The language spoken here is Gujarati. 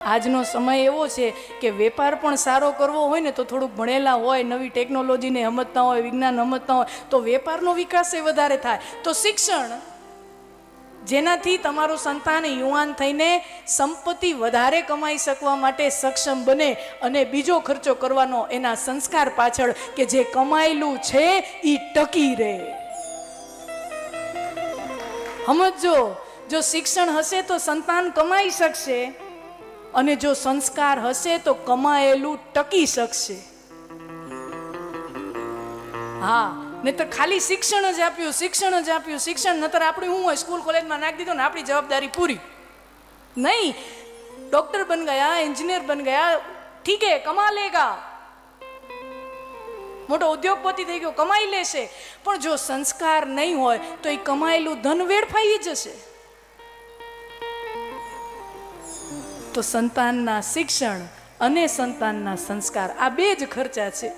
આજનો સમય એવો છે કે વેપાર પણ સારો કરવો હોય ને તો થોડુંક ભણેલા હોય, નવી ટેકનોલોજીને સમજતા હોય, વિજ્ઞાન સમજતા હોય તો વેપારનો વિકાસ એ વધારે થાય. તો શિક્ષણ જેનાથી તમારું સંતાન યુવાન થઈને સંપત્તિ વધારે કમાઈ શકવા માટે સક્ષમ બને અને બીજો ખર્ચો કરવાનો એના સંસ્કાર પાછળ કે જે કમાયેલું છે એ ટકી રહે. સમજો, જો શિક્ષણ હશે તો સંતાન કમાઈ શકશે અને જો સંસ્કાર હશે તો કમાયેલું ટકી શકશે. હા, ને તો ખાલી શિક્ષણ જ આપ્યું, શિક્ષણ નતર આપણે શું હોય, સ્કૂલ કોલેજમાં નાખી દીધું ને આપણી જવાબદારી પૂરી. નહીં, ડોક્ટર બન ગયા, એન્જિનિયર બન ગયા, ઠીક હે, કમા લેગા, મોટો ઉદ્યોગપતિ થઈ ગયો, કમાઈ લેશે, પણ જો સંસ્કાર નહીં હોય તો એ કમાયેલું ધન વેડફાઈ જશે. તો સંતાનના શિક્ષણ અને સંતાનના સંસ્કાર આ બે જ ખર્ચા છે.